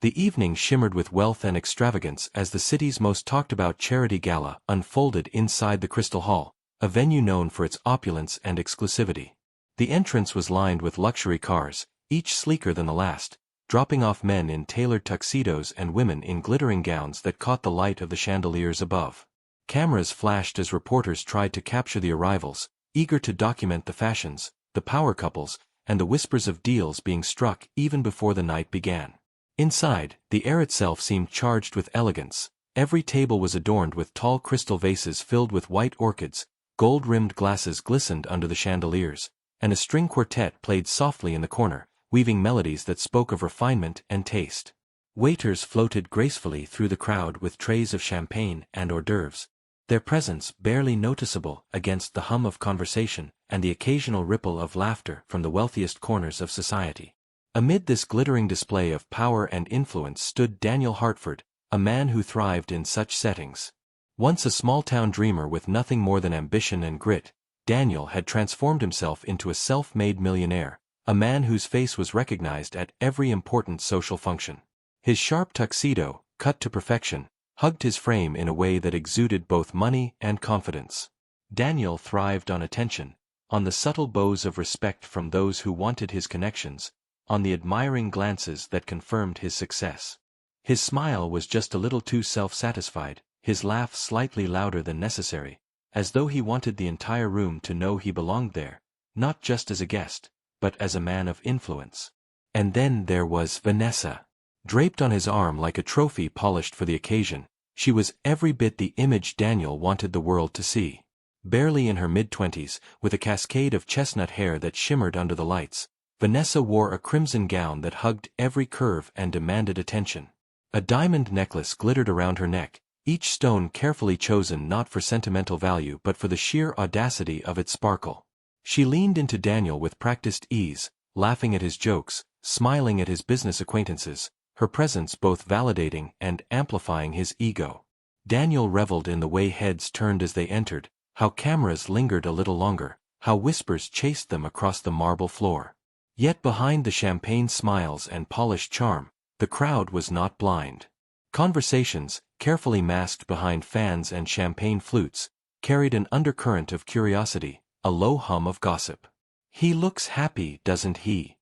The evening shimmered with wealth and extravagance as the city's most talked-about charity gala unfolded inside the Crystal Hall, a venue known for its opulence and exclusivity. The entrance was lined with luxury cars, each sleeker than the last, dropping off men in tailored tuxedos and women in glittering gowns that caught the light of the chandeliers above. Cameras flashed as reporters tried to capture the arrivals, eager to document the fashions, the power couples, and the whispers of deals being struck even before the night began. Inside, the air itself seemed charged with elegance. Every table was adorned with tall crystal vases filled with white orchids, gold-rimmed glasses glistened under the chandeliers, and a string quartet played softly in the corner, weaving melodies that spoke of refinement and taste. Waiters floated gracefully through the crowd with trays of champagne and hors d'oeuvres, their presence barely noticeable against the hum of conversation and the occasional ripple of laughter from the wealthiest corners of society. Amid this glittering display of power and influence stood Daniel Hartford, a man who thrived in such settings. Once a small-town dreamer with nothing more than ambition and grit, Daniel had transformed himself into a self-made millionaire, a man whose face was recognized at every important social function. His sharp tuxedo, cut to perfection, hugged his frame in a way that exuded both money and confidence. Daniel thrived on attention, on the subtle bows of respect from those who wanted his connections, on the admiring glances that confirmed his success. His smile was just a little too self-satisfied, his laugh slightly louder than necessary, as though he wanted the entire room to know he belonged there, not just as a guest, but as a man of influence. And then there was Vanessa. Draped on his arm like a trophy polished for the occasion, she was every bit the image Daniel wanted the world to see. Barely in her mid-twenties, with a cascade of chestnut hair that shimmered under the lights, Vanessa wore a crimson gown that hugged every curve and demanded attention. A diamond necklace glittered around her neck, each stone carefully chosen not for sentimental value but for the sheer audacity of its sparkle. She leaned into Daniel with practiced ease, laughing at his jokes, smiling at his business acquaintances, her presence both validating and amplifying his ego. Daniel reveled in the way heads turned as they entered, how cameras lingered a little longer, how whispers chased them across the marble floor. Yet behind the champagne smiles and polished charm, the crowd was not blind. Conversations, carefully masked behind fans and champagne flutes, carried an undercurrent of curiosity, a low hum of gossip. "He looks happy, doesn't he?"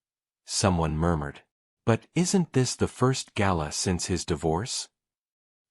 someone murmured. "But isn't this the first gala since his divorce?"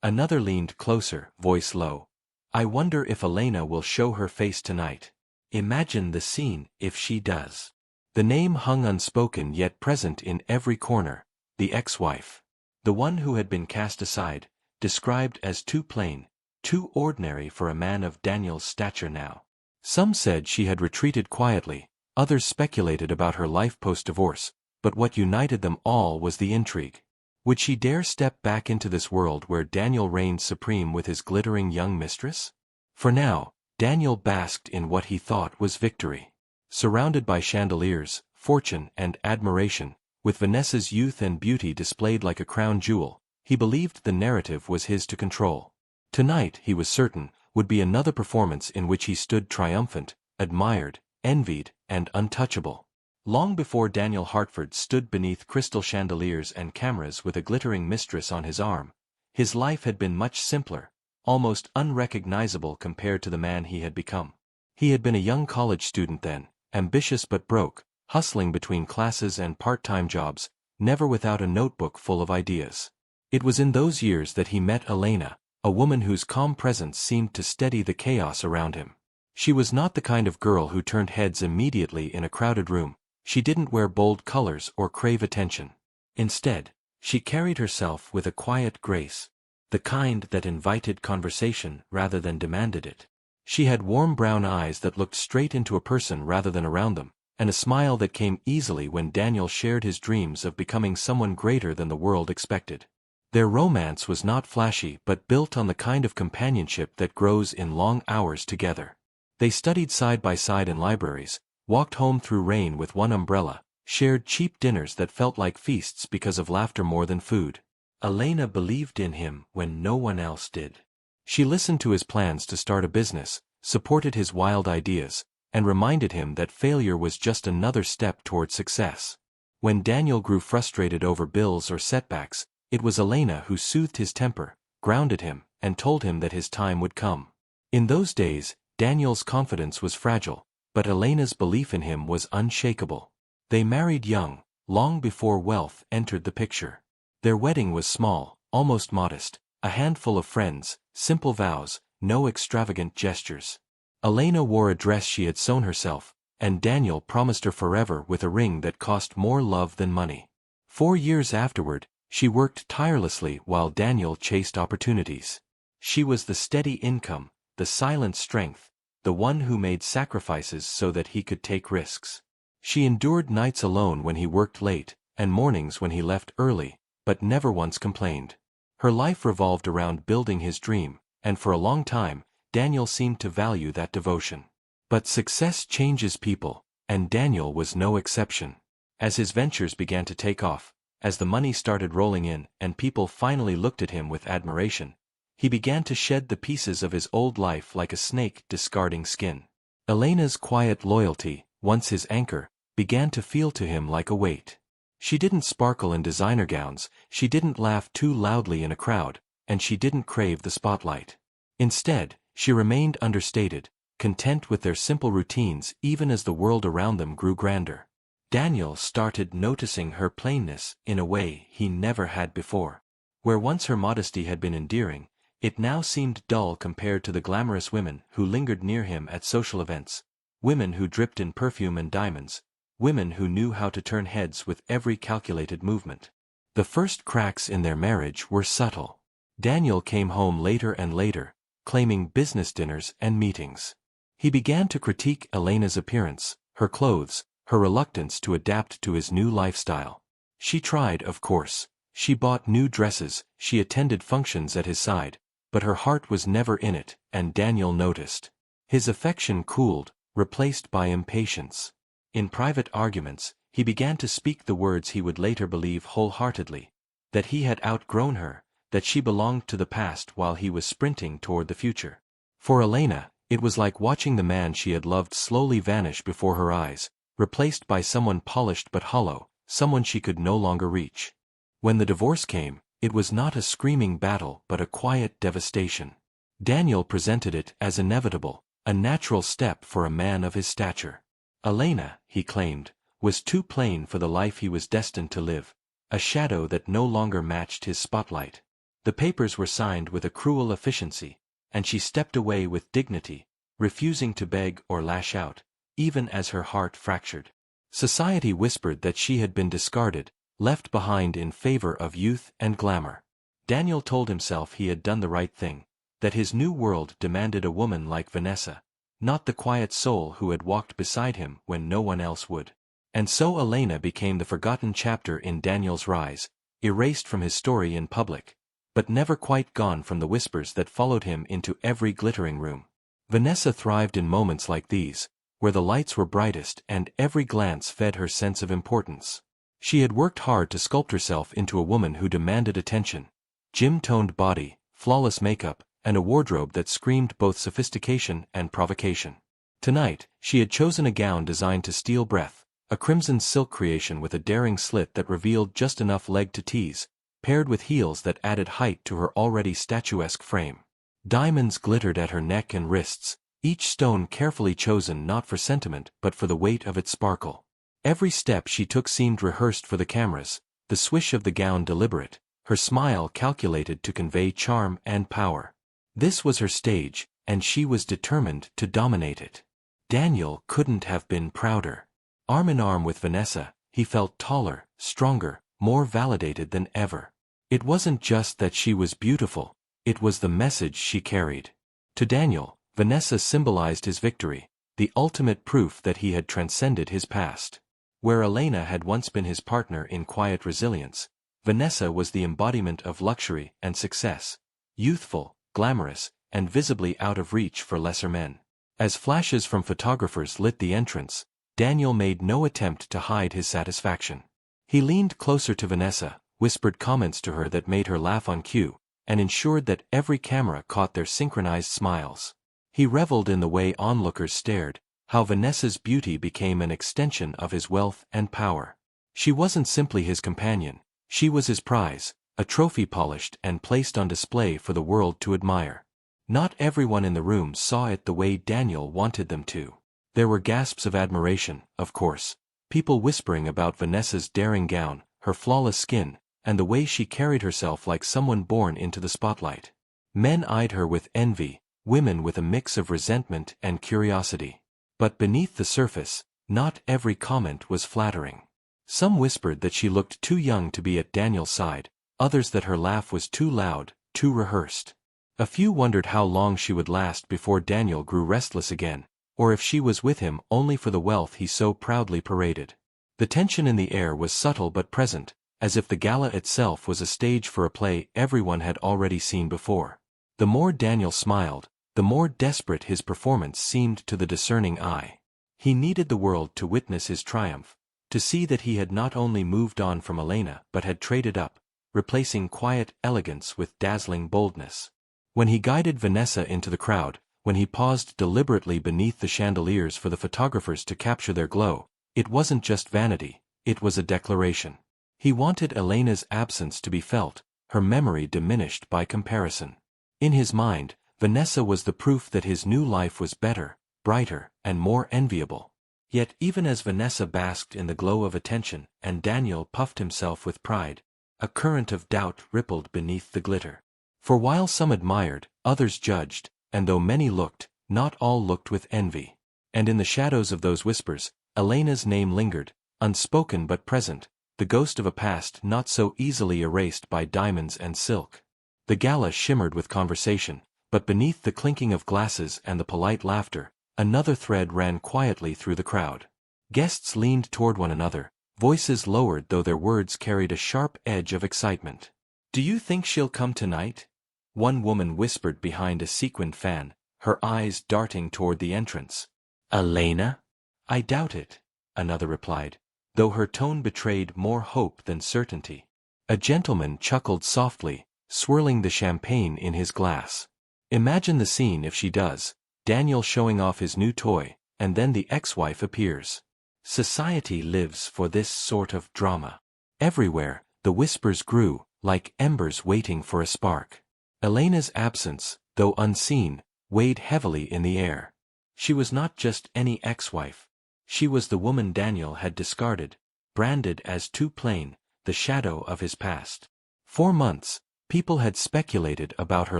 Another leaned closer, voice low. "I wonder if Elena will show her face tonight. Imagine the scene if she does." The name hung unspoken yet present in every corner, the ex-wife. The one who had been cast aside, described as too plain, too ordinary for a man of Daniel's stature now. Some said she had retreated quietly, others speculated about her life post-divorce, but what united them all was the intrigue. Would she dare step back into this world where Daniel reigned supreme with his glittering young mistress? For now, Daniel basked in what he thought was victory. Surrounded by chandeliers, fortune, and admiration, with Vanessa's youth and beauty displayed like a crown jewel, he believed the narrative was his to control. Tonight, he was certain, would be another performance in which he stood triumphant, admired, envied, and untouchable. Long before Daniel Hartford stood beneath crystal chandeliers and cameras with a glittering mistress on his arm, his life had been much simpler, almost unrecognizable compared to the man he had become. He had been a young college student then, ambitious but broke, hustling between classes and part-time jobs, never without a notebook full of ideas. It was in those years that he met Elena, a woman whose calm presence seemed to steady the chaos around him. She was not the kind of girl who turned heads immediately in a crowded room. She didn't wear bold colors or crave attention. Instead, she carried herself with a quiet grace, the kind that invited conversation rather than demanded it. She had warm brown eyes that looked straight into a person rather than around them, and a smile that came easily when Daniel shared his dreams of becoming someone greater than the world expected. Their romance was not flashy but built on the kind of companionship that grows in long hours together. They studied side by side in libraries, walked home through rain with one umbrella, shared cheap dinners that felt like feasts because of laughter more than food. Elena believed in him when no one else did. She listened to his plans to start a business, supported his wild ideas, and reminded him that failure was just another step toward success. When Daniel grew frustrated over bills or setbacks, It was Elena who soothed his temper, grounded him, and told him that his time would come. In those days, Daniel's confidence was fragile, but Elena's belief in him was unshakable. They married young, long before wealth entered the picture. Their wedding was small, almost modest, a handful of friends, simple vows, no extravagant gestures. Elena wore a dress she had sewn herself, and Daniel promised her forever with a ring that cost more love than money. 4 years afterward, she worked tirelessly while Daniel chased opportunities. She was the steady income, the silent strength, the one who made sacrifices so that he could take risks. She endured nights alone when he worked late, and mornings when he left early, but never once complained. Her life revolved around building his dream, and for a long time, Daniel seemed to value that devotion. But success changes people, and Daniel was no exception. As his ventures began to take off, as the money started rolling in and people finally looked at him with admiration, he began to shed the pieces of his old life like a snake discarding skin. Elena's quiet loyalty, once his anchor, began to feel to him like a weight. She didn't sparkle in designer gowns, she didn't laugh too loudly in a crowd, and she didn't crave the spotlight. Instead, she remained understated, content with their simple routines even as the world around them grew grander. Daniel started noticing her plainness in a way he never had before. Where once her modesty had been endearing, it now seemed dull compared to the glamorous women who lingered near him at social events, women who dripped in perfume and diamonds, women who knew how to turn heads with every calculated movement. The first cracks in their marriage were subtle. Daniel came home later and later, claiming business dinners and meetings. He began to critique Elena's appearance, her clothes, her reluctance to adapt to his new lifestyle. She tried, of course. She bought new dresses, she attended functions at his side, but her heart was never in it, and Daniel noticed. His affection cooled, replaced by impatience. In private arguments, he began to speak the words he would later believe wholeheartedly, that he had outgrown her, that she belonged to the past while he was sprinting toward the future. For Elena, it was like watching the man she had loved slowly vanish before her eyes, replaced by someone polished but hollow, someone she could no longer reach. When the divorce came, it was not a screaming battle but a quiet devastation. Daniel presented it as inevitable, a natural step for a man of his stature. Elena, he claimed, was too plain for the life he was destined to live, a shadow that no longer matched his spotlight. The papers were signed with a cruel efficiency, and she stepped away with dignity, refusing to beg or lash out, even as her heart fractured. Society whispered that she had been discarded, left behind in favor of youth and glamour. Daniel told himself he had done the right thing, that his new world demanded a woman like Vanessa, not the quiet soul who had walked beside him when no one else would. And so Elena became the forgotten chapter in Daniel's rise, erased from his story in public, but never quite gone from the whispers that followed him into every glittering room. Vanessa thrived in moments like these, where the lights were brightest and every glance fed her sense of importance. She had worked hard to sculpt herself into a woman who demanded attention, gym-toned body, flawless makeup, and a wardrobe that screamed both sophistication and provocation. Tonight, she had chosen a gown designed to steal breath, a crimson silk creation with a daring slit that revealed just enough leg to tease, paired with heels that added height to her already statuesque frame. Diamonds glittered at her neck and wrists, each stone carefully chosen not for sentiment but for the weight of its sparkle. Every step she took seemed rehearsed for the cameras, the swish of the gown deliberate, her smile calculated to convey charm and power. This was her stage, and she was determined to dominate it. Daniel couldn't have been prouder. Arm in arm with Vanessa, he felt taller, stronger, more validated than ever. It wasn't just that she was beautiful, it was the message she carried. To Daniel, Vanessa symbolized his victory, the ultimate proof that he had transcended his past. Where Elena had once been his partner in quiet resilience, Vanessa was the embodiment of luxury and success, youthful, glamorous, and visibly out of reach for lesser men. As flashes from photographers lit the entrance, Daniel made no attempt to hide his satisfaction. He leaned closer to Vanessa, whispered comments to her that made her laugh on cue, and ensured that every camera caught their synchronized smiles. He reveled in the way onlookers stared, how Vanessa's beauty became an extension of his wealth and power. She wasn't simply his companion, she was his prize, a trophy polished and placed on display for the world to admire. Not everyone in the room saw it the way Daniel wanted them to. There were gasps of admiration, of course, people whispering about Vanessa's daring gown, her flawless skin, and the way she carried herself like someone born into the spotlight. Men eyed her with envy, women with a mix of resentment and curiosity. But beneath the surface, not every comment was flattering. Some whispered that she looked too young to be at Daniel's side, others that her laugh was too loud, too rehearsed. A few wondered how long she would last before Daniel grew restless again, or if she was with him only for the wealth he so proudly paraded. The tension in the air was subtle but present, as if the gala itself was a stage for a play everyone had already seen before. The more Daniel smiled, the more desperate his performance seemed to the discerning eye. He needed the world to witness his triumph, to see that he had not only moved on from Elena but had traded up, replacing quiet elegance with dazzling boldness. When he guided Vanessa into the crowd, when he paused deliberately beneath the chandeliers for the photographers to capture their glow, it wasn't just vanity, it was a declaration. He wanted Elena's absence to be felt, her memory diminished by comparison. In his mind, Vanessa was the proof that his new life was better, brighter, and more enviable. Yet even as Vanessa basked in the glow of attention and Daniel puffed himself with pride, a current of doubt rippled beneath the glitter. For while some admired, others judged, and though many looked, not all looked with envy. And in the shadows of those whispers, Elena's name lingered, unspoken but present, the ghost of a past not so easily erased by diamonds and silk. The gala shimmered with conversation, but beneath the clinking of glasses and the polite laughter, another thread ran quietly through the crowd. Guests leaned toward one another, voices lowered though their words carried a sharp edge of excitement. "Do you think she'll come tonight?" one woman whispered behind a sequined fan, her eyes darting toward the entrance. "Elena? I doubt it," another replied, though her tone betrayed more hope than certainty. A gentleman chuckled softly, swirling the champagne in his glass. "Imagine the scene if she does, Daniel showing off his new toy, and then the ex-wife appears. Society lives for this sort of drama." Everywhere, the whispers grew, like embers waiting for a spark. Elena's absence, though unseen, weighed heavily in the air. She was not just any ex-wife. She was the woman Daniel had discarded, branded as too plain, the shadow of his past. For months, people had speculated about her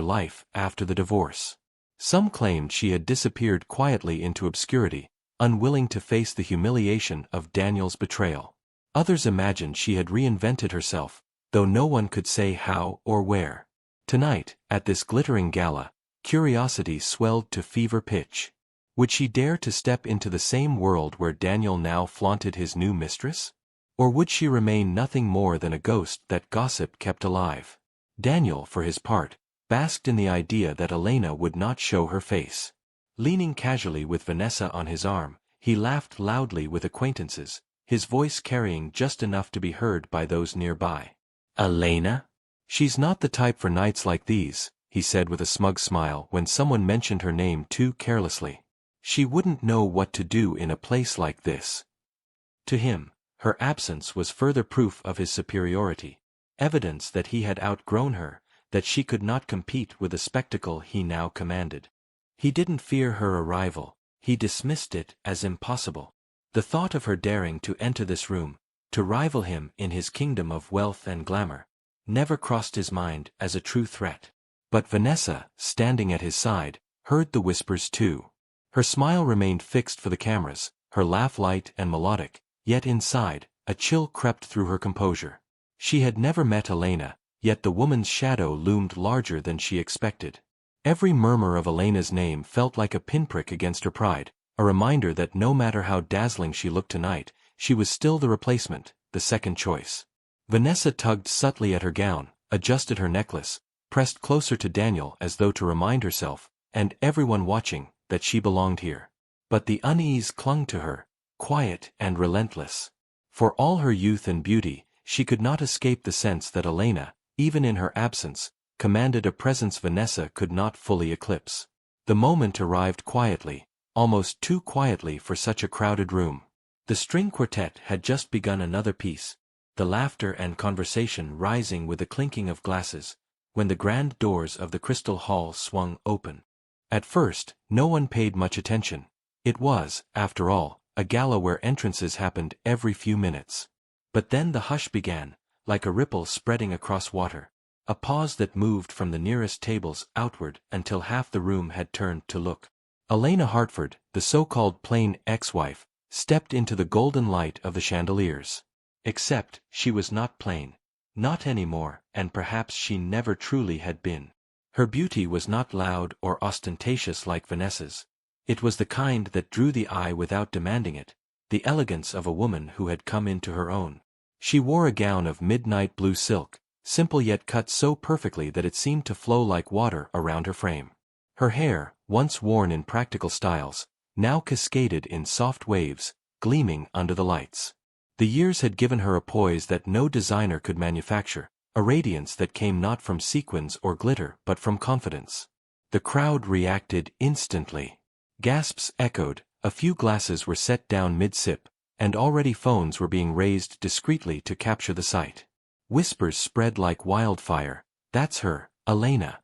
life after the divorce. Some claimed she had disappeared quietly into obscurity, unwilling to face the humiliation of Daniel's betrayal. Others imagined she had reinvented herself, though no one could say how or where. Tonight, at this glittering gala, curiosity swelled to fever pitch. Would she dare to step into the same world where Daniel now flaunted his new mistress? Or would she remain nothing more than a ghost that gossip kept alive? Daniel, for his part, basked in the idea that Elena would not show her face. Leaning casually with Vanessa on his arm, he laughed loudly with acquaintances, his voice carrying just enough to be heard by those nearby. "Elena? She's not the type for nights like these," he said with a smug smile when someone mentioned her name too carelessly. "She wouldn't know what to do in a place like this." To him, her absence was further proof of his superiority, evidence that he had outgrown her, that she could not compete with the spectacle he now commanded. He didn't fear her arrival, he dismissed it as impossible. The thought of her daring to enter this room, to rival him in his kingdom of wealth and glamour, never crossed his mind as a true threat. But Vanessa, standing at his side, heard the whispers too. Her smile remained fixed for the cameras, her laugh light and melodic, yet inside, a chill crept through her composure. She had never met Elena, yet the woman's shadow loomed larger than she expected. Every murmur of Elena's name felt like a pinprick against her pride, a reminder that no matter how dazzling she looked tonight, she was still the replacement, the second choice. Vanessa tugged subtly at her gown, adjusted her necklace, pressed closer to Daniel as though to remind herself, and everyone watching, that she belonged here. But the unease clung to her, quiet and relentless. For all her youth and beauty, she could not escape the sense that Elena, even in her absence, commanded a presence Vanessa could not fully eclipse. The moment arrived quietly, almost too quietly for such a crowded room. The string quartet had just begun another piece, the laughter and conversation rising with the clinking of glasses, when the grand doors of the Crystal Hall swung open. At first, no one paid much attention. It was, after all, a gala where entrances happened every few minutes. But then the hush began, like a ripple spreading across water, a pause that moved from the nearest tables outward until half the room had turned to look. Elena Hartford, the so-called plain ex-wife, stepped into the golden light of the chandeliers. Except, she was not plain. Not anymore, and perhaps she never truly had been. Her beauty was not loud or ostentatious like Vanessa's. It was the kind that drew the eye without demanding it, the elegance of a woman who had come into her own. She wore a gown of midnight blue silk, simple yet cut so perfectly that it seemed to flow like water around her frame. Her hair, once worn in practical styles, now cascaded in soft waves, gleaming under the lights. The years had given her a poise that no designer could manufacture, a radiance that came not from sequins or glitter but from confidence. The crowd reacted instantly. Gasps echoed, a few glasses were set down mid-sip, and already phones were being raised discreetly to capture the sight. Whispers spread like wildfire, "That's her, Elena.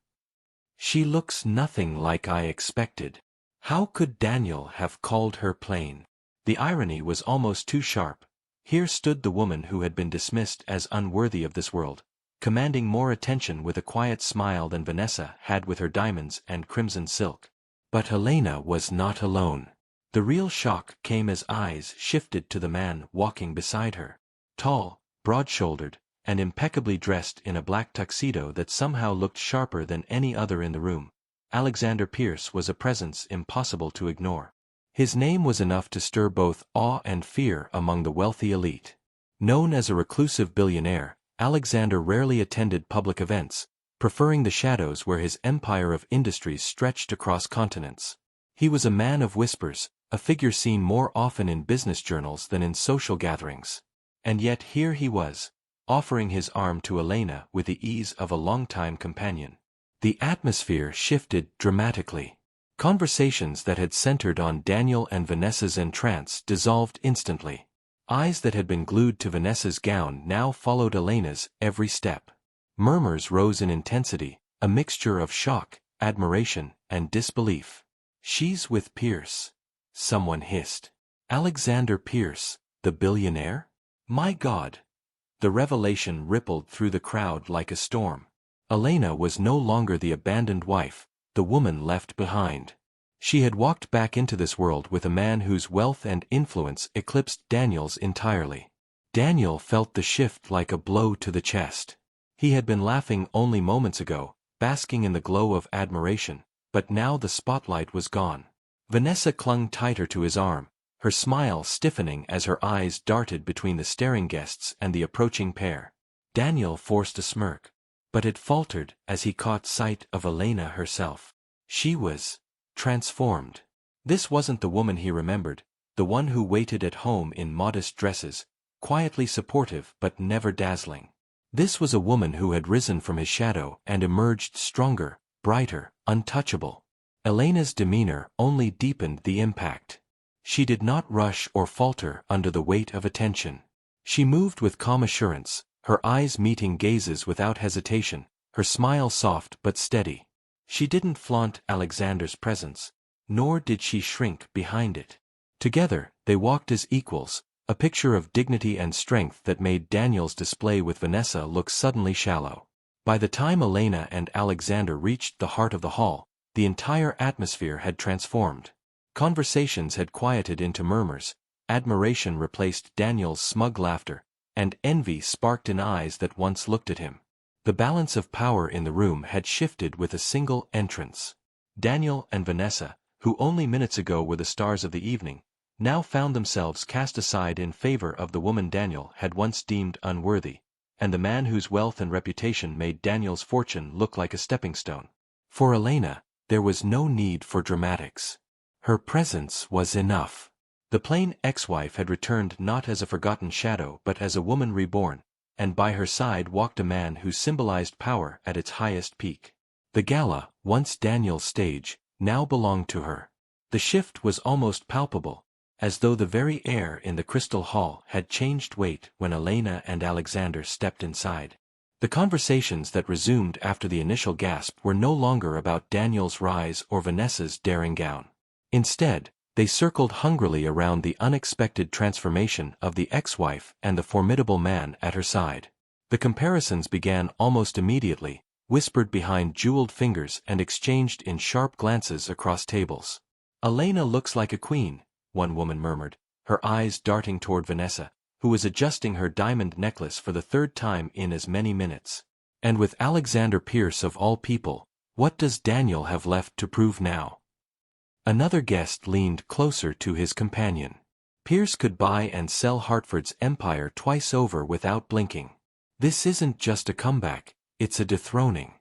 She looks nothing like I expected." How could Daniel have called her plain? The irony was almost too sharp. Here stood the woman who had been dismissed as unworthy of this world, commanding more attention with a quiet smile than Vanessa had with her diamonds and crimson silk. But Elena was not alone. The real shock came as eyes shifted to the man walking beside her. Tall, broad-shouldered, and impeccably dressed in a black tuxedo that somehow looked sharper than any other in the room, Alexander Pierce was a presence impossible to ignore. His name was enough to stir both awe and fear among the wealthy elite. Known as a reclusive billionaire, Alexander rarely attended public events, preferring the shadows where his empire of industries stretched across continents. He was a man of whispers, a figure seen more often in business journals than in social gatherings. And yet here he was, offering his arm to Elena with the ease of a longtime companion. The atmosphere shifted dramatically. Conversations that had centered on Daniel and Vanessa's entrance dissolved instantly. Eyes that had been glued to Vanessa's gown now followed Elena's every step. Murmurs rose in intensity, a mixture of shock, admiration, and disbelief. "She's with Pierce," someone hissed. "Alexander Pierce, the billionaire? My God!" The revelation rippled through the crowd like a storm. Elena was no longer the abandoned wife, the woman left behind. She had walked back into this world with a man whose wealth and influence eclipsed Daniel's entirely. Daniel felt the shift like a blow to the chest. He had been laughing only moments ago, basking in the glow of admiration, but now the spotlight was gone. Vanessa clung tighter to his arm, her smile stiffening as her eyes darted between the staring guests and the approaching pair. Daniel forced a smirk, but it faltered as he caught sight of Elena herself. She was transformed. This wasn't the woman he remembered, the one who waited at home in modest dresses, quietly supportive but never dazzling. This was a woman who had risen from his shadow and emerged stronger, brighter, untouchable. Elena's demeanor only deepened the impact. She did not rush or falter under the weight of attention. She moved with calm assurance, her eyes meeting gazes without hesitation, her smile soft but steady. She didn't flaunt Alexander's presence, nor did she shrink behind it. Together, they walked as equals, a picture of dignity and strength that made Daniel's display with Vanessa look suddenly shallow. By the time Elena and Alexander reached the heart of the hall, the entire atmosphere had transformed. Conversations had quieted into murmurs, admiration replaced Daniel's smug laughter, and envy sparked in eyes that once looked at him. The balance of power in the room had shifted with a single entrance. Daniel and Vanessa, who only minutes ago were the stars of the evening, now found themselves cast aside in favor of the woman Daniel had once deemed unworthy, and the man whose wealth and reputation made Daniel's fortune look like a stepping stone. For Elena, there was no need for dramatics. Her presence was enough. The plain ex-wife had returned not as a forgotten shadow but as a woman reborn, and by her side walked a man who symbolized power at its highest peak. The gala, once Daniel's stage, now belonged to her. The shift was almost palpable. as though the very air in the crystal hall had changed weight when Elena and Alexander stepped inside. The conversations that resumed after the initial gasp were no longer about Daniel's rise or Vanessa's daring gown. Instead, they circled hungrily around the unexpected transformation of the ex-wife and the formidable man at her side. The comparisons began almost immediately, whispered behind jeweled fingers and exchanged in sharp glances across tables. "Elena looks like a queen," one woman murmured, her eyes darting toward Vanessa, who was adjusting her diamond necklace for the third time in as many minutes. "And with Alexander Pierce of all people, what does Daniel have left to prove now?" Another guest leaned closer to his companion. "Pierce could buy and sell Hartford's empire twice over without blinking. This isn't just a comeback, it's a dethroning."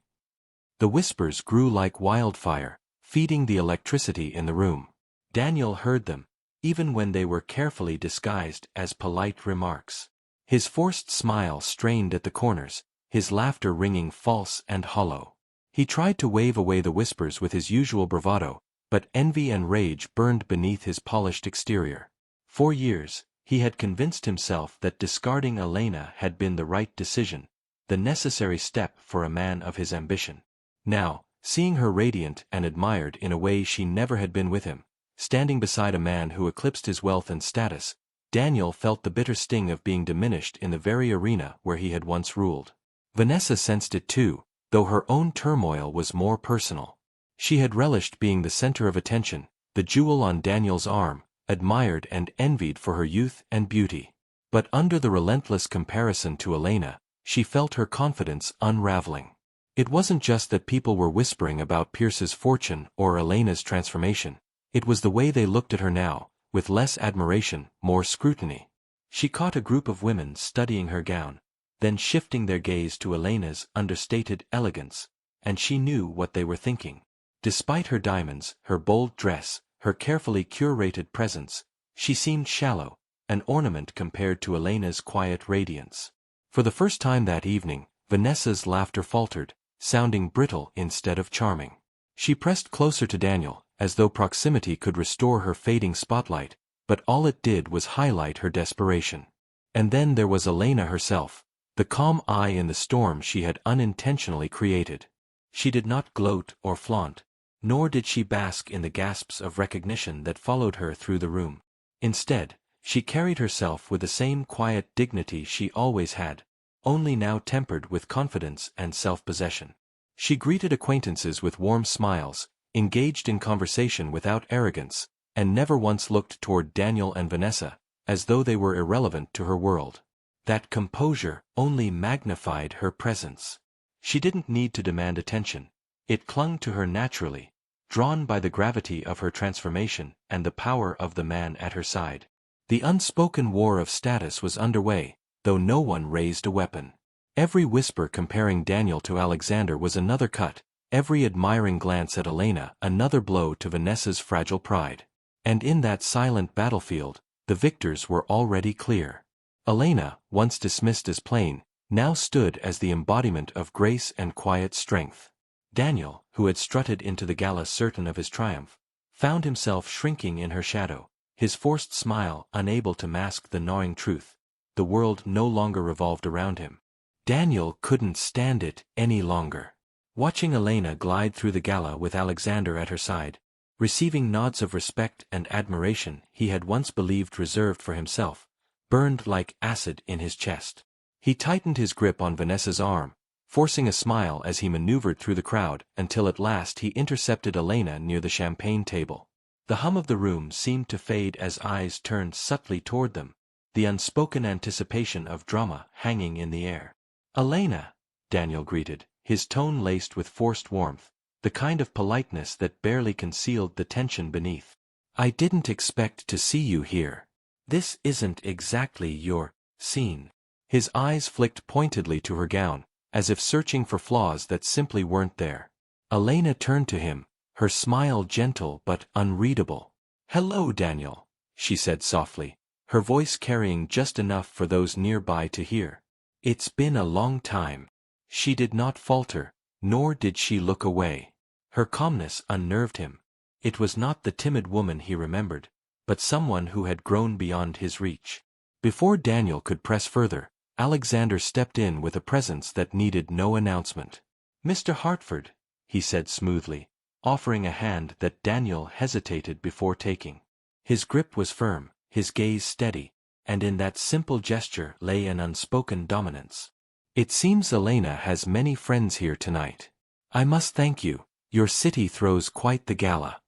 The whispers grew like wildfire, feeding the electricity in the room. Daniel heard them, even when they were carefully disguised as polite remarks. His forced smile strained at the corners, his laughter ringing false and hollow. He tried to wave away the whispers with his usual bravado, but envy and rage burned beneath his polished exterior. For years, he had convinced himself that discarding Elena had been the right decision, the necessary step for a man of his ambition. Now, seeing her radiant and admired in a way she never had been with him, standing beside a man who eclipsed his wealth and status, Daniel felt the bitter sting of being diminished in the very arena where he had once ruled. Vanessa sensed it too, though her own turmoil was more personal. She had relished being the center of attention, the jewel on Daniel's arm, admired and envied for her youth and beauty. But under the relentless comparison to Elena, she felt her confidence unraveling. It wasn't just that people were whispering about Pierce's fortune or Elena's transformation. It was the way they looked at her now, with less admiration, more scrutiny. She caught a group of women studying her gown, then shifting their gaze to Elena's understated elegance, and she knew what they were thinking. Despite her diamonds, her bold dress, her carefully curated presence, she seemed shallow, an ornament compared to Elena's quiet radiance. For the first time that evening, Vanessa's laughter faltered, sounding brittle instead of charming. She pressed closer to Daniel, as though proximity could restore her fading spotlight, but all it did was highlight her desperation. And then there was Elena herself, the calm eye in the storm she had unintentionally created. She did not gloat or flaunt, nor did she bask in the gasps of recognition that followed her through the room. Instead, she carried herself with the same quiet dignity she always had, only now tempered with confidence and self-possession. She greeted acquaintances with warm smiles, engaged in conversation without arrogance, and never once looked toward Daniel and Vanessa, as though they were irrelevant to her world. That composure only magnified her presence. She didn't need to demand attention. It clung to her naturally, drawn by the gravity of her transformation and the power of the man at her side. The unspoken war of status was underway, though no one raised a weapon. Every whisper comparing Daniel to Alexander was another cut, every admiring glance at Elena another blow to Vanessa's fragile pride. And in that silent battlefield, the victors were already clear. Elena, once dismissed as plain, now stood as the embodiment of grace and quiet strength. Daniel, who had strutted into the gala certain of his triumph, found himself shrinking in her shadow, his forced smile unable to mask the gnawing truth. The world no longer revolved around him. Daniel couldn't stand it any longer. Watching Elena glide through the gala with Alexander at her side, receiving nods of respect and admiration he had once believed reserved for himself, burned like acid in his chest. He tightened his grip on Vanessa's arm, forcing a smile as he maneuvered through the crowd until at last he intercepted Elena near the champagne table. The hum of the room seemed to fade as eyes turned subtly toward them, the unspoken anticipation of drama hanging in the air. "Elena," Daniel greeted, his tone laced with forced warmth, the kind of politeness that barely concealed the tension beneath. "I didn't expect to see you here. This isn't exactly your scene." His eyes flicked pointedly to her gown, as if searching for flaws that simply weren't there. Elena turned to him, her smile gentle but unreadable. "Hello, Daniel," she said softly, her voice carrying just enough for those nearby to hear. "It's been a long time." She did not falter, nor did she look away. Her calmness unnerved him. It was not the timid woman he remembered, but someone who had grown beyond his reach. Before Daniel could press further, Alexander stepped in with a presence that needed no announcement. "Mr. Hartford," he said smoothly, offering a hand that Daniel hesitated before taking. His grip was firm, his gaze steady, and in that simple gesture lay an unspoken dominance. "It seems Elena has many friends here tonight. I must thank you, your city throws quite the gala."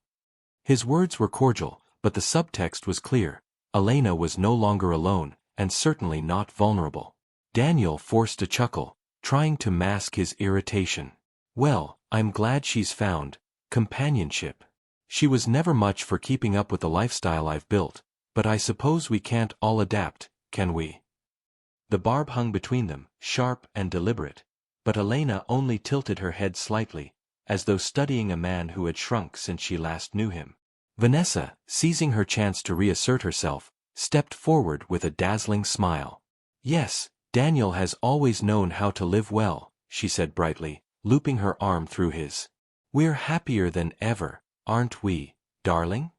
His words were cordial, but the subtext was clear. Elena was no longer alone, and certainly not vulnerable. Daniel forced a chuckle, trying to mask his irritation. "Well, I'm glad she's found companionship. She was never much for keeping up with the lifestyle I've built, but I suppose we can't all adapt, can we?" The barb hung between them, sharp and deliberate, but Elena only tilted her head slightly, as though studying a man who had shrunk since she last knew him. Vanessa, seizing her chance to reassert herself, stepped forward with a dazzling smile. "Yes, Daniel has always known how to live well," she said brightly, looping her arm through his. "We're happier than ever, aren't we, darling?"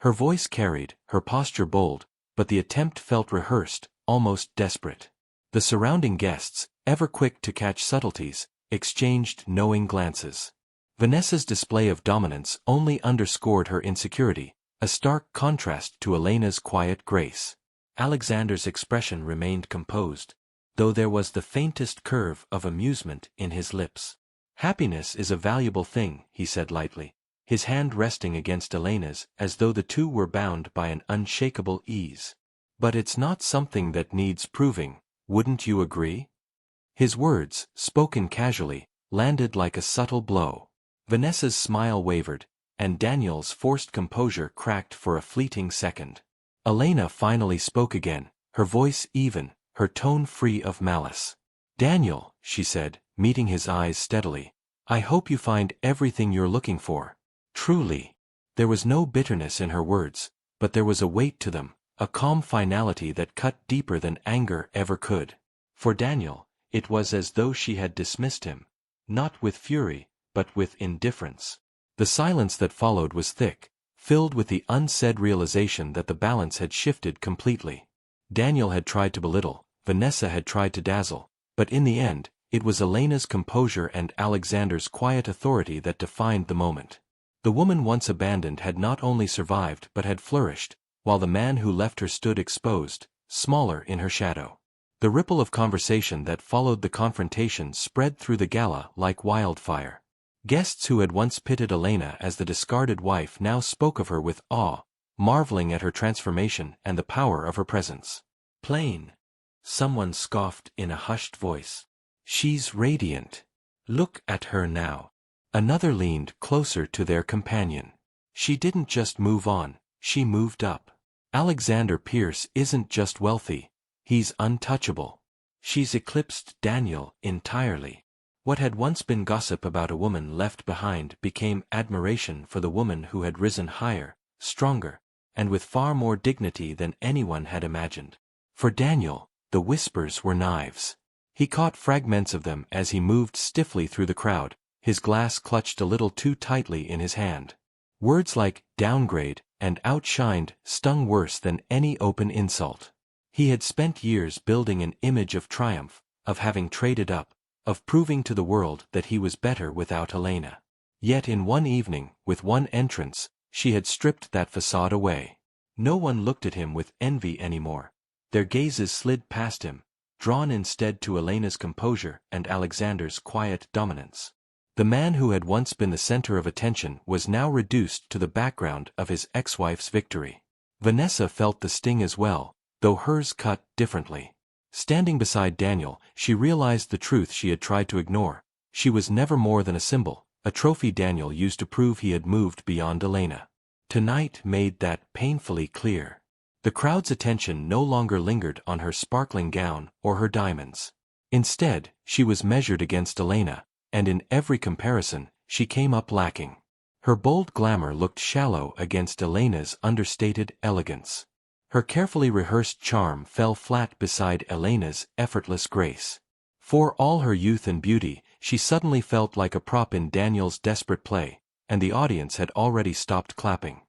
Her voice carried, her posture bold, but the attempt felt rehearsed, almost desperate. The surrounding guests, ever quick to catch subtleties, exchanged knowing glances. Vanessa's display of dominance only underscored her insecurity, a stark contrast to Elena's quiet grace. Alexander's expression remained composed, though there was the faintest curve of amusement in his lips. "Happiness is a valuable thing," he said lightly, his hand resting against Elena's as though the two were bound by an unshakable ease. "But it's not something that needs proving, wouldn't you agree?" His words, spoken casually, landed like a subtle blow. Vanessa's smile wavered, and Daniel's forced composure cracked for a fleeting second. Elena finally spoke again, her voice even, her tone free of malice. "Daniel," she said, meeting his eyes steadily, "I hope you find everything you're looking for. Truly." There was no bitterness in her words, but there was a weight to them, a calm finality that cut deeper than anger ever could. For Daniel, it was as though she had dismissed him, not with fury, but with indifference. The silence that followed was thick, filled with the unsaid realization that the balance had shifted completely. Daniel had tried to belittle, Vanessa had tried to dazzle, but in the end, it was Elena's composure and Alexander's quiet authority that defined the moment. The woman once abandoned had not only survived but had flourished, while the man who left her stood exposed, smaller in her shadow. The ripple of conversation that followed the confrontation spread through the gala like wildfire. Guests who had once pitied Elena as the discarded wife now spoke of her with awe, marveling at her transformation and the power of her presence. "Plain," someone scoffed in a hushed voice. "She's radiant. Look at her now." Another leaned closer to their companion. "She didn't just move on, she moved up. Alexander Pierce isn't just wealthy, he's untouchable." "She's eclipsed Daniel entirely." What had once been gossip about a woman left behind became admiration for the woman who had risen higher, stronger, and with far more dignity than anyone had imagined. For Daniel, the whispers were knives. He caught fragments of them as he moved stiffly through the crowd, his glass clutched a little too tightly in his hand. Words like downgrade and outshined stung worse than any open insult. He had spent years building an image of triumph, of having traded up, of proving to the world that he was better without Elena. Yet in one evening, with one entrance, she had stripped that facade away. No one looked at him with envy anymore. Their gazes slid past him, drawn instead to Elena's composure and Alexander's quiet dominance. The man who had once been the center of attention was now reduced to the background of his ex-wife's victory. Vanessa felt the sting as well, though hers cut differently. Standing beside Daniel, she realized the truth she had tried to ignore. She was never more than a symbol, a trophy Daniel used to prove he had moved beyond Elena. Tonight made that painfully clear. The crowd's attention no longer lingered on her sparkling gown or her diamonds. Instead, she was measured against Elena, and in every comparison, she came up lacking. Her bold glamour looked shallow against Elena's understated elegance. Her carefully rehearsed charm fell flat beside Elena's effortless grace. For all her youth and beauty, she suddenly felt like a prop in Daniel's desperate play, and the audience had already stopped clapping.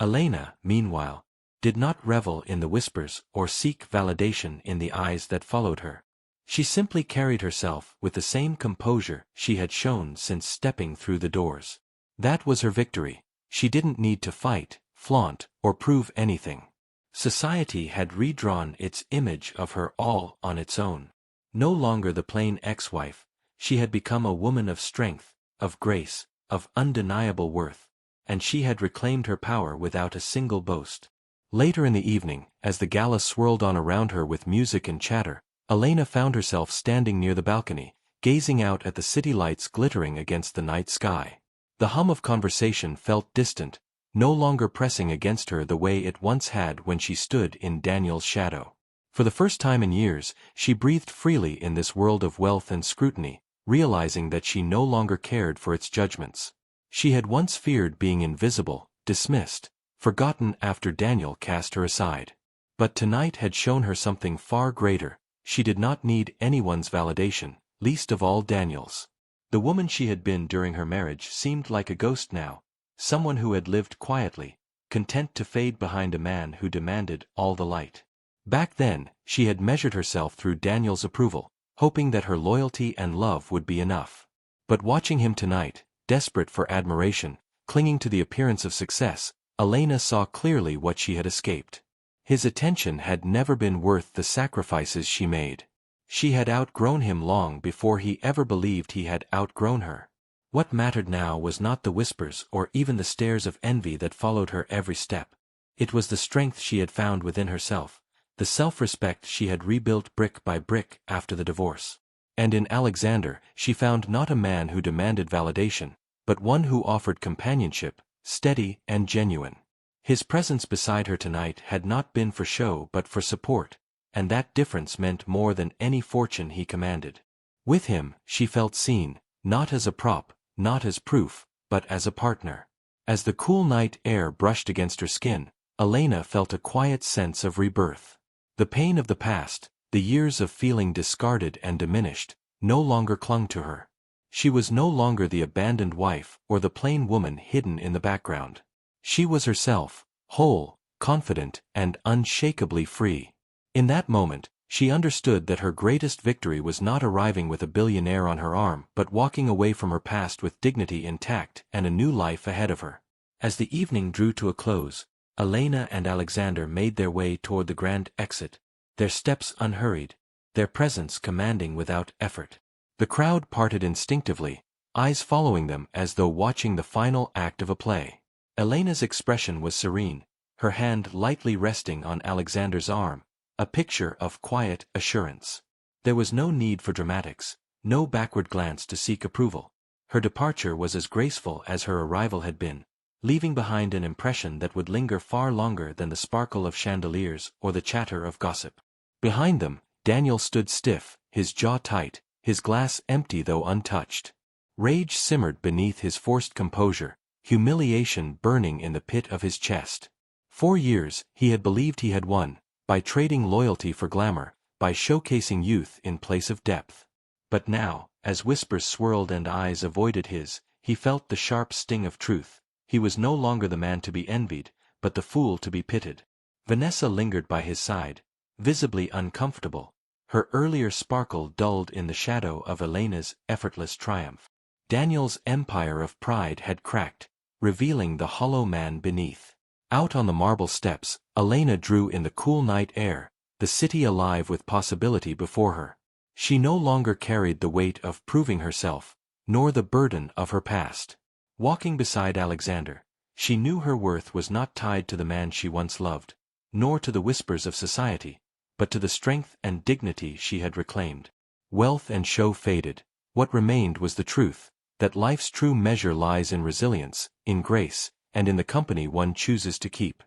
Elena, meanwhile, did not revel in the whispers or seek validation in the eyes that followed her. She simply carried herself with the same composure she had shown since stepping through the doors. That was her victory. She didn't need to fight, flaunt, or prove anything. Society had redrawn its image of her all on its own. No longer the plain ex-wife, she had become a woman of strength, of grace, of undeniable worth, and she had reclaimed her power without a single boast. Later in the evening, as the gala swirled on around her with music and chatter, Elena found herself standing near the balcony, gazing out at the city lights glittering against the night sky. The hum of conversation felt distant, no longer pressing against her the way it once had when she stood in Daniel's shadow. For the first time in years, she breathed freely in this world of wealth and scrutiny, realizing that she no longer cared for its judgments. She had once feared being invisible, dismissed, forgotten after Daniel cast her aside. But tonight had shown her something far greater. She did not need anyone's validation, least of all Daniel's. The woman she had been during her marriage seemed like a ghost now, someone who had lived quietly, content to fade behind a man who demanded all the light. Back then, she had measured herself through Daniel's approval, hoping that her loyalty and love would be enough. But watching him tonight, desperate for admiration, clinging to the appearance of success, Elena saw clearly what she had escaped. His attention had never been worth the sacrifices she made. She had outgrown him long before he ever believed he had outgrown her. What mattered now was not the whispers or even the stares of envy that followed her every step. It was the strength she had found within herself, the self-respect she had rebuilt brick by brick after the divorce. And in Alexander, she found not a man who demanded validation, but one who offered companionship, steady and genuine. His presence beside her tonight had not been for show but for support, and that difference meant more than any fortune he commanded. With him, she felt seen, not as a prop, not as proof, but as a partner. As the cool night air brushed against her skin, Elena felt a quiet sense of rebirth. The pain of the past, the years of feeling discarded and diminished, no longer clung to her. She was no longer the abandoned wife or the plain woman hidden in the background. She was herself, whole, confident, and unshakably free. In that moment, she understood that her greatest victory was not arriving with a billionaire on her arm but walking away from her past with dignity intact and a new life ahead of her. As the evening drew to a close, Elena and Alexander made their way toward the grand exit, their steps unhurried, their presence commanding without effort. The crowd parted instinctively, eyes following them as though watching the final act of a play. Elena's expression was serene, her hand lightly resting on Alexander's arm, a picture of quiet assurance. There was no need for dramatics, no backward glance to seek approval. Her departure was as graceful as her arrival had been, leaving behind an impression that would linger far longer than the sparkle of chandeliers or the chatter of gossip. Behind them, Daniel stood stiff, his jaw tight, his glass empty though untouched. Rage simmered beneath his forced composure, humiliation burning in the pit of his chest. For years, he had believed he had won, by trading loyalty for glamour, by showcasing youth in place of depth. But now, as whispers swirled and eyes avoided his, he felt the sharp sting of truth. He was no longer the man to be envied, but the fool to be pitied. Vanessa lingered by his side, visibly uncomfortable, her earlier sparkle dulled in the shadow of Elena's effortless triumph. Daniel's empire of pride had cracked, revealing the hollow man beneath. Out on the marble steps, Elena drew in the cool night air, the city alive with possibility before her. She no longer carried the weight of proving herself, nor the burden of her past. Walking beside Alexander, she knew her worth was not tied to the man she once loved, nor to the whispers of society, but to the strength and dignity she had reclaimed. Wealth and show faded. What remained was the truth, that life's true measure lies in resilience, in grace, and in the company one chooses to keep.